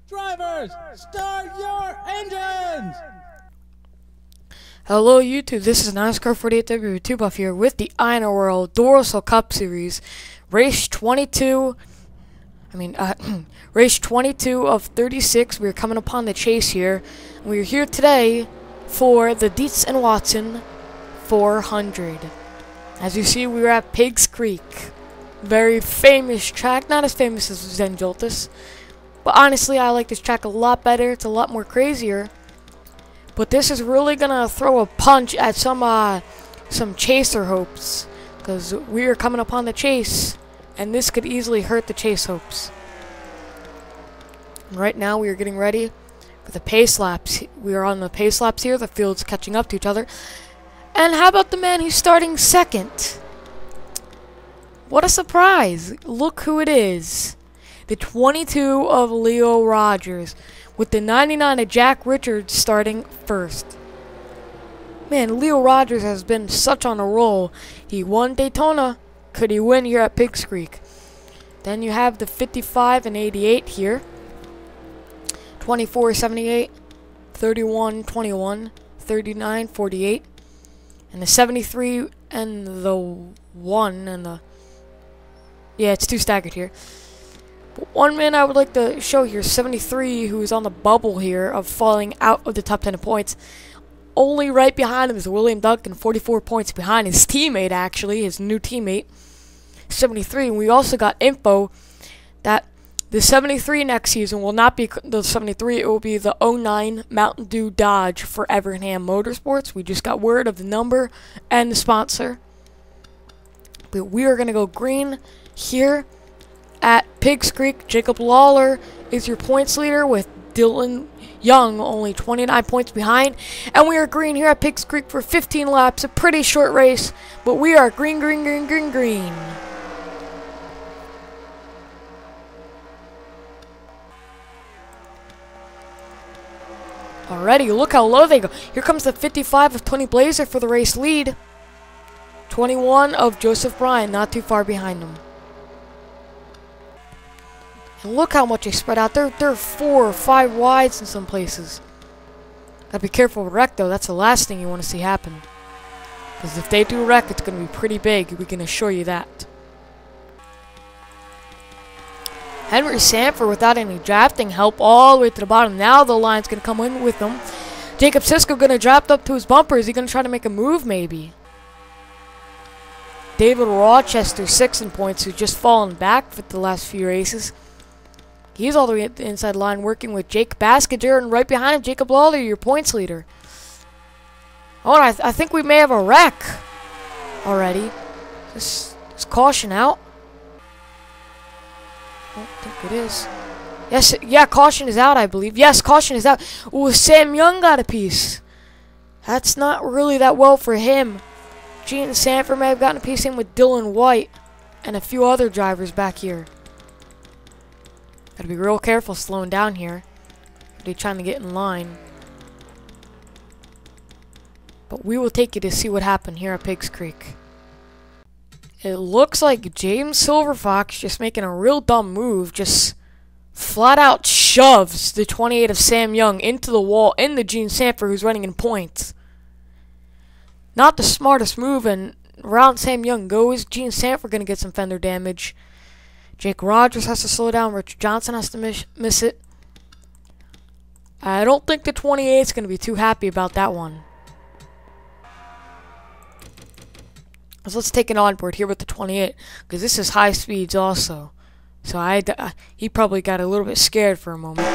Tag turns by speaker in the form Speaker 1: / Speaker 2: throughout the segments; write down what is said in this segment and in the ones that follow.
Speaker 1: Drivers, start your engines!
Speaker 2: Hello YouTube, this is NASCAR 48W2 Buff here with the INORL Duracell Cup Series, race 22 of 36. We're coming upon the chase here, and we're here today for the Dietz and Watson 400. As you see, we're at Pigs Creek, very famous track, not as famous as Zenjoltis, but honestly I like this track a lot better. It's a lot more crazier. But this is really gonna throw a punch at some chaser hopes, because we are coming upon the chase, and this could easily hurt the chase hopes. And right now we are getting ready for the pace laps. We are on the pace laps here. The field's catching up to each other. And how about the man who's starting second? What a surprise! Look who it is. The 22 of Leo Rogers, with the 99 of Jack Richards starting first. Man, Leo Rogers has been such on a roll. He won Daytona. Could he win here at Pigs Creek? Then you have the 55 and 88 here. 24-78, 31-21, 39-48. And the 73 and the 1 and the... Yeah, it's two staggered here. But one man I would like to show here, 73, who is on the bubble here of falling out of the top 10 points. Only right behind him is William Duncan, 44 points behind his teammate, actually, his new teammate, 73. And we also got info that the 73 next season will not be the 73, it will be the 09 Mountain Dew Dodge for Evernham Motorsports. We just got word of the number and the sponsor. But we are going to go green here at Pigs Creek. Jacob Lawler is your points leader with Dylan Young only 29 points behind. And we are green here at Pigs Creek for 15 laps. A pretty short race, but we are green, green, green, green, green. Alrighty, look how low they go. Here comes the 55 of Tony Blazer for the race lead. 21 of Joseph Bryan, not too far behind him. And look how much they spread out. They're 4 or 5 wides in some places. Gotta be careful with wreck, though. That's the last thing you want to see happen. Because if they do wreck, it's going to be pretty big. We can assure you that. Henry Sanford without any drafting help all the way to the bottom. Now the line's going to come in with them. Jacob Sisko going to drop up to his bumper. Is he going to try to make a move, maybe? David Rochester, 6 in points, who's just fallen back for the last few races. He's all the way at the inside line working with Jake Baskinger, and right behind him, Jacob Lawler, your points leader. Oh, and I think we may have a wreck already. Just caution out. I don't think it is. Yes, yeah, caution is out, I believe. Yes, caution is out. Ooh, Sam Young got a piece. That's not really that well for him. Gene Sanford may have gotten a piece in with Dylan White and a few other drivers back here. Gotta be real careful slowing down here. They're trying to get in line. But we will take you to see what happened here at Pigs Creek. It looks like James Silverfox just making a real dumb move. Just flat out shoves the 28 of Sam Young into the wall in the Gene Sanford who's running in points. Not the smartest move, and around Sam Young goes. Gene Sanford going to get some fender damage. Jake Rogers has to slow down. Richard Johnson has to miss it. I don't think the 28 is going to be too happy about that one. So let's take an onboard here with the 28, because this is high speeds also. So he probably got a little bit scared for a moment.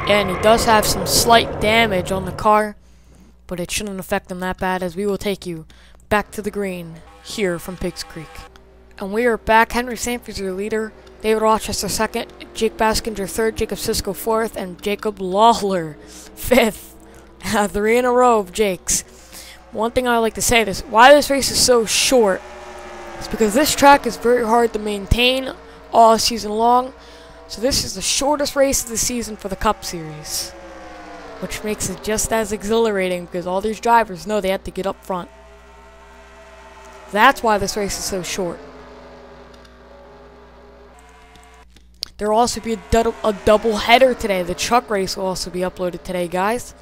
Speaker 2: And he does have some slight damage on the car, but it shouldn't affect him that bad, as we will take you back to the green here from Pigs Creek. And we are back. Henry Sanford's your leader, David Rochester second, Jake Baskinger third, Jacob Sisko fourth, and Jacob Lawler fifth. 3 in a row of Jakes. One thing I like to say is why this race is so short. It's because this track is very hard to maintain all season long. So this is the shortest race of the season for the Cup Series. which makes it just as exhilarating because all these drivers know they have to get up front. That's why this race is so short. There will also be a double header today. The truck race will also be uploaded today, guys.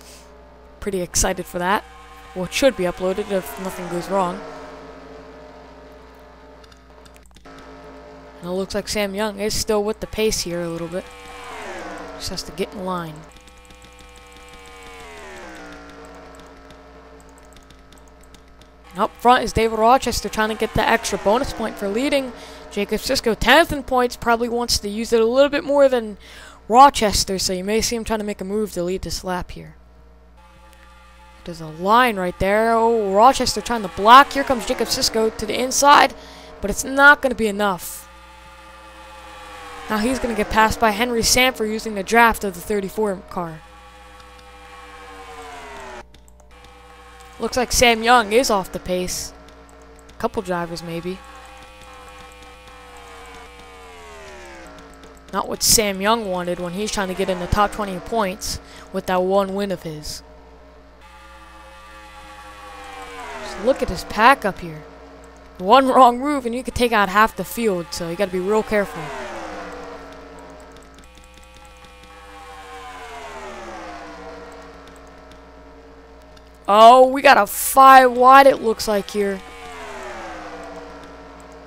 Speaker 2: Pretty excited for that. Well, it should be uploaded if nothing goes wrong. And it looks like Sam Young is still with the pace here a little bit. Just has to get in line. And up front is David Rochester trying to get the extra bonus point for leading. Jacob Sisko, 10th in points, probably wants to use it a little bit more than Rochester, so you may see him trying to make a move to lead this lap here. There's a line right there. Oh, Rochester trying to block. Here comes Jacob Sisko to the inside, but it's not going to be enough. Now he's going to get passed by Henry Sanford using the draft of the 34 car. Looks like Sam Young is off the pace. A couple drivers maybe. Not what Sam Young wanted when he's trying to get in the top 20 points with that one win of his. Just look at his pack up here. One wrong move and you could take out half the field, so you got to be real careful. Oh, we got a 5 wide it looks like here.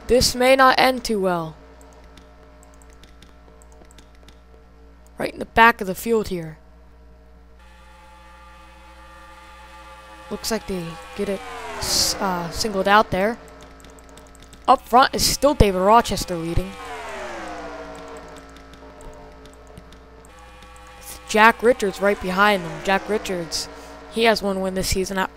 Speaker 2: This may not end too well. Right in the back of the field here. Looks like they get it singled out there. Up front is still David Rochester leading. It's Jack Richards right behind them. Jack Richards, he has one win this season. At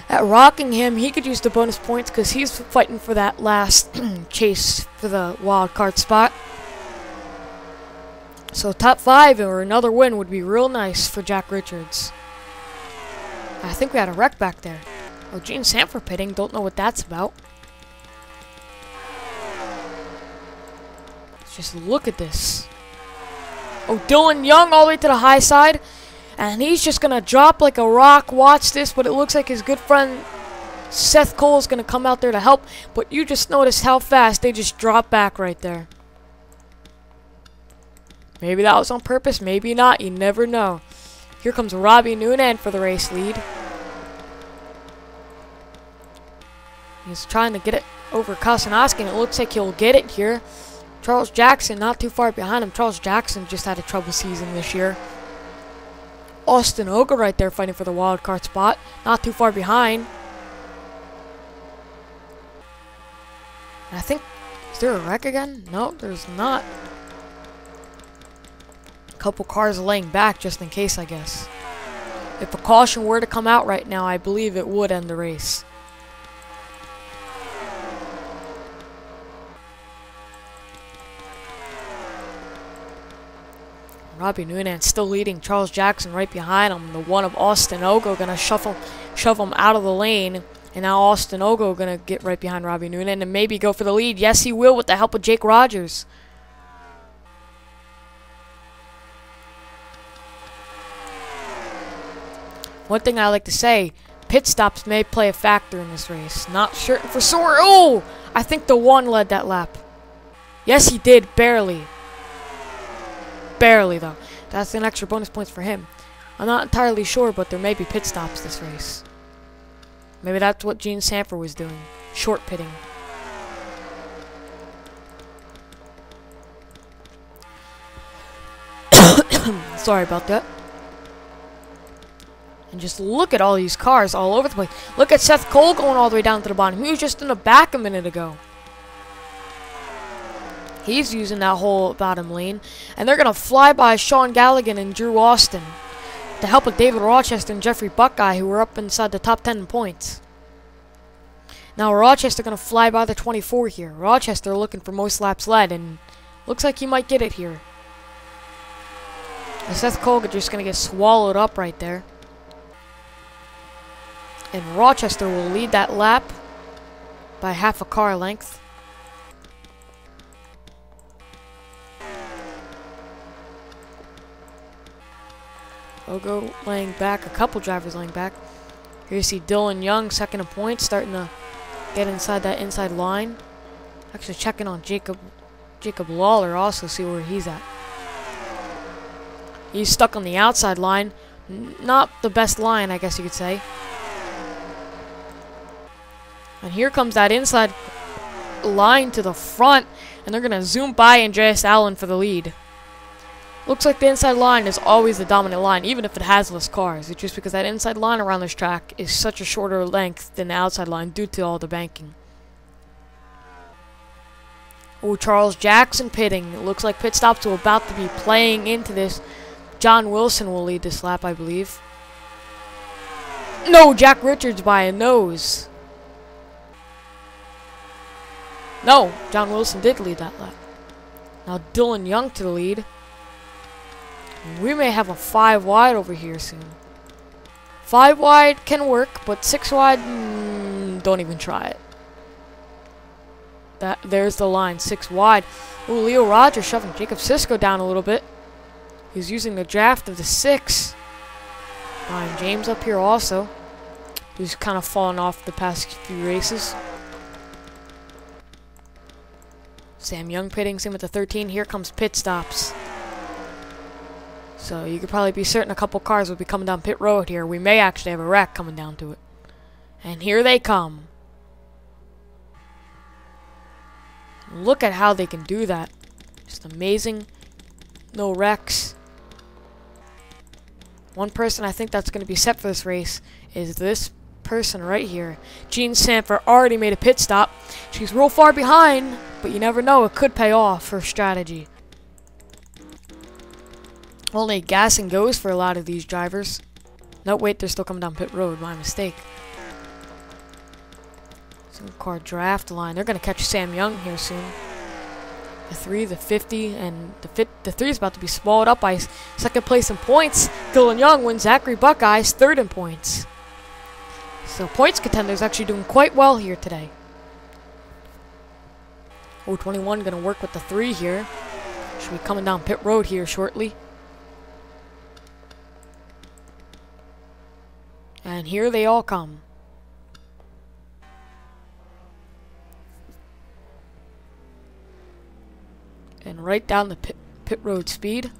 Speaker 2: Rockingham, he could use the bonus points because he's fighting for that last chase for the wild card spot. So top 5 or another win would be real nice for Jack Richards. I think we had a wreck back there. Oh, Gene Sanford pitting. Don't know what that's about. Let's just look at this. Oh, Dylan Young all the way to the high side. And he's just going to drop like a rock. Watch this, but it looks like his good friend Seth Cole is going to come out there to help. But you just noticed how fast they just drop back right there. Maybe that was on purpose, maybe not. You never know. Here comes Robbie Noonan for the race lead. He's trying to get it over Kosanowski, and it looks like he'll get it here. Charles Jackson not too far behind him. Charles Jackson just had a trouble season this year. Austin Oga right there fighting for the wild card spot. Not too far behind. And I think, is there a wreck again? No, there's not. Couple cars laying back just in case, I guess. If a caution were to come out right now, I believe it would end the race. Robbie Noonan still leading. Charles Jackson right behind him. The one of Austin Ogo gonna shove him out of the lane. And now Austin Ogo gonna get right behind Robbie Noonan and maybe go for the lead. Yes, he will with the help of Jake Rogers. One thing I like to say, pit stops may play a factor in this race. Not certain for sure. Oh! I think the one led that lap. Yes, he did. Barely. Barely, though. That's an extra bonus points for him. I'm not entirely sure, but there may be pit stops this race. Maybe that's what Gene Sanford was doing. Short pitting. Sorry about that. And just look at all these cars all over the place. Look at Seth Cole going all the way down to the bottom. He was just in the back a minute ago. He's using that whole bottom lane. And they're going to fly by Sean Galligan and Drew Austin. To help with David Rochester and Jeffrey Buckeye, who were up inside the top 10 points. Now Rochester going to fly by the 24 here. Rochester looking for most laps led. And looks like he might get it here. And Seth Cole just going to get swallowed up right there. And Rochester will lead that lap by half a car length. Ogo laying back, a couple drivers laying back. Here you see Dylan Young, second in points, starting to get inside that inside line. Actually checking on Jacob Lawler also, see where he's at. He's stuck on the outside line. Not the best line, I guess you could say. And here comes that inside line to the front, and they're going to zoom by Andreas Allen for the lead. Looks like the inside line is always the dominant line, even if it has less cars. It's just because that inside line around this track is such a shorter length than the outside line due to all the banking. Oh, Charles Jackson pitting. It looks like pit stops are about to be playing into this. John Wilson will lead this lap, I believe. No, Jack Richards by a nose. No, John Wilson did lead that lap. Now Dylan Young to the lead. We may have a 5 wide over here soon. 5 wide can work, but 6 wide, don't even try it. There's the line, 6 wide. Ooh, Leo Rogers shoving Jacob Sisko down a little bit. He's using the draft of the 6. Ryan James up here also. He's kind of fallen off the past few races. Sam Young pitting, same with the 13. Here comes pit stops. So you could probably be certain a couple cars will be coming down pit road here. We may actually have a wreck coming down to it. And here they come. Look at how they can do that. Just amazing. No wrecks. One person I think that's going to be set for this race is this person right here. Jean Sanford already made a pit stop. She's real far behind, but you never know. It could pay off her strategy. Only gas and goes for a lot of these drivers. No, wait, they're still coming down pit road. My mistake. Some car draft line. They're going to catch Sam Young here soon. The 3, the 50, and the 3 is about to be swallowed up by second place in points. Dylan Young wins Zachary Buckeyes third in points. So points contenders actually doing quite well here today. 021 going to work with the 3 here. Should be coming down pit road here shortly. And here they all come. And right down the pit road speed.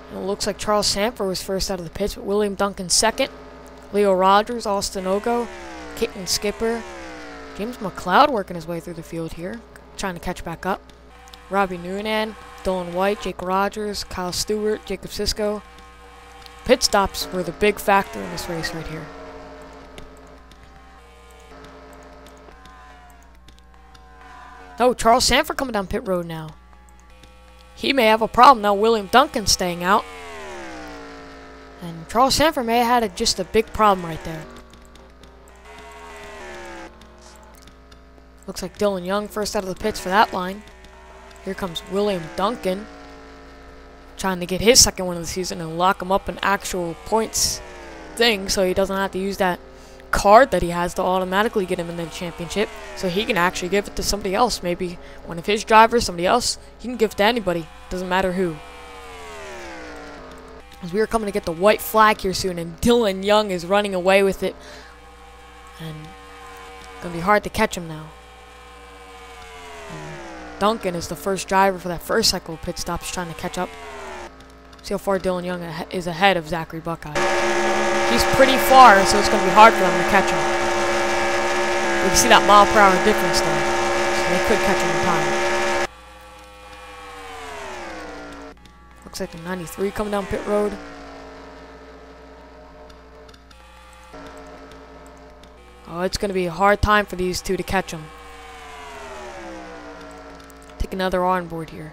Speaker 2: And it looks like Charles Sanford was first out of the pits, but William Duncan second. Leo Rogers, Austin Ogo, Caitlin Skipper. James McLeod working his way through the field here, trying to catch back up. Robbie Noonan, Dylan White, Jake Rogers, Kyle Stewart, Jacob Sisko. Pit stops were the big factor in this race right here. Oh, Charles Sanford coming down pit road now. He may have a problem now. William Duncan staying out. And Charles Sanford may have had just a big problem right there. Looks like Dylan Young first out of the pits for that line. Here comes William Duncan. Trying to get his second win of the season and lock him up in actual points thing so he doesn't have to use that card that he has to automatically get him in the championship, so he can actually give it to somebody else, maybe one of his drivers, somebody else. He can give it to anybody, doesn't matter who. As we are coming to get the white flag here soon, and Dylan Young is running away with it, and it's gonna be hard to catch him now. And Duncan is the first driver for that first cycle of pit stops, trying to catch up. See how far Dylan Young is ahead of Zachary Buckeye. He's pretty far, so it's going to be hard for them to catch him. You can see that mile-per-hour difference there, so they could catch him in time. Looks like the 93 coming down pit road. Oh, it's going to be a hard time for these two to catch him. Take another onboard here.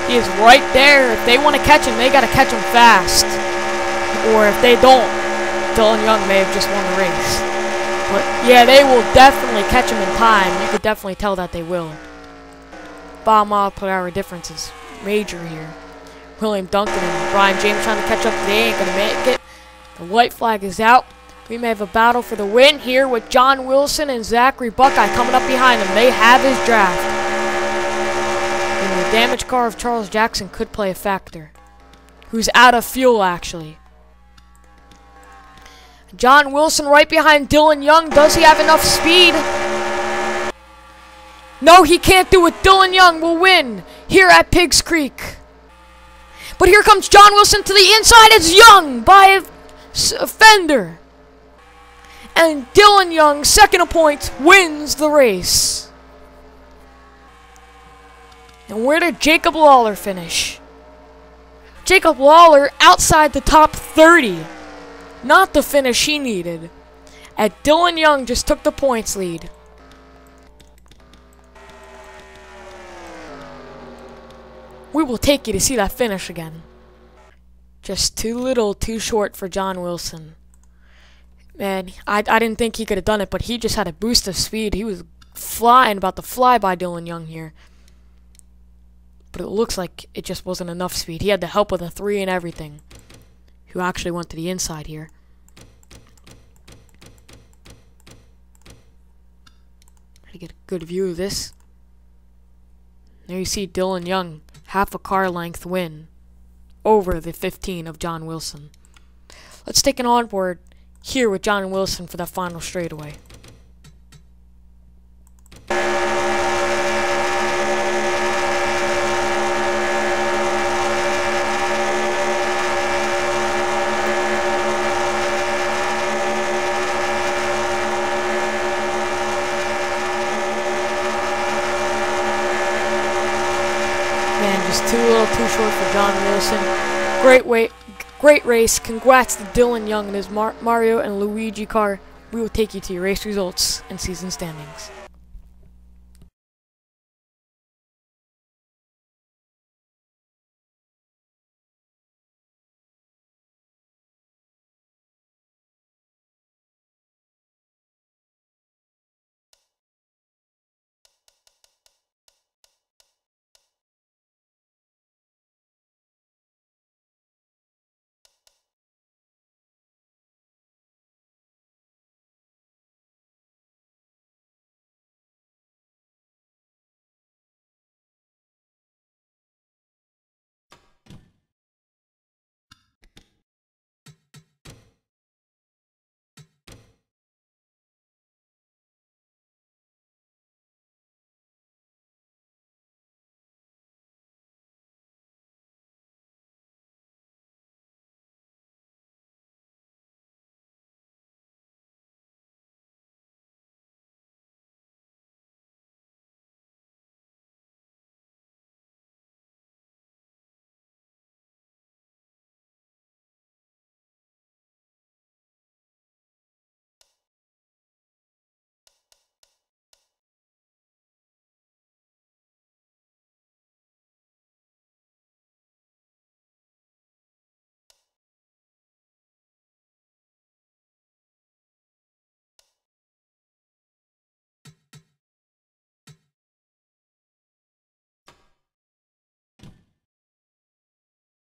Speaker 2: He is right there. If they want to catch him, they got to catch him fast. Or if they don't, Dylan Young may have just won the race. But yeah, they will definitely catch him in time. You could definitely tell that they will. 5 mile-per-hour difference is major here. William Duncan and Brian James trying to catch up. They ain't going to make it. The white flag is out. We may have a battle for the win here with John Wilson and Zachary Buckeye coming up behind them. They have his draft. And damaged car of Charles Jackson could play a factor. Who's out of fuel, actually. John Wilson right behind Dylan Young. Does he have enough speed? No, he can't do it. Dylan Young will win here at Pigs Creek. But here comes John Wilson to the inside. It's Young by a fender. And Dylan Young, second of points, wins the race. And where did Jacob Lawler finish? Jacob Lawler outside the top 30. Not the finish he needed. And Dylan Young just took the points lead. We will take you to see that finish again. Just too little, too short for John Wilson. Man, I didn't think he could have done it, but he just had a boost of speed. He was flying, about to fly by Dylan Young here. But it looks like it just wasn't enough speed. He had the help of the 3 and everything. Who actually went to the inside here. Try to get a good view of this. There you see Dylan Young, half a car length win over the 15 of John Wilson. Let's take an onboard here with John Wilson for that final straightaway. Man, just too little, too short for John Wilson. Great race. Congrats to Dylan Young and his Mario and Luigi car. We will take you to your race results and season standings.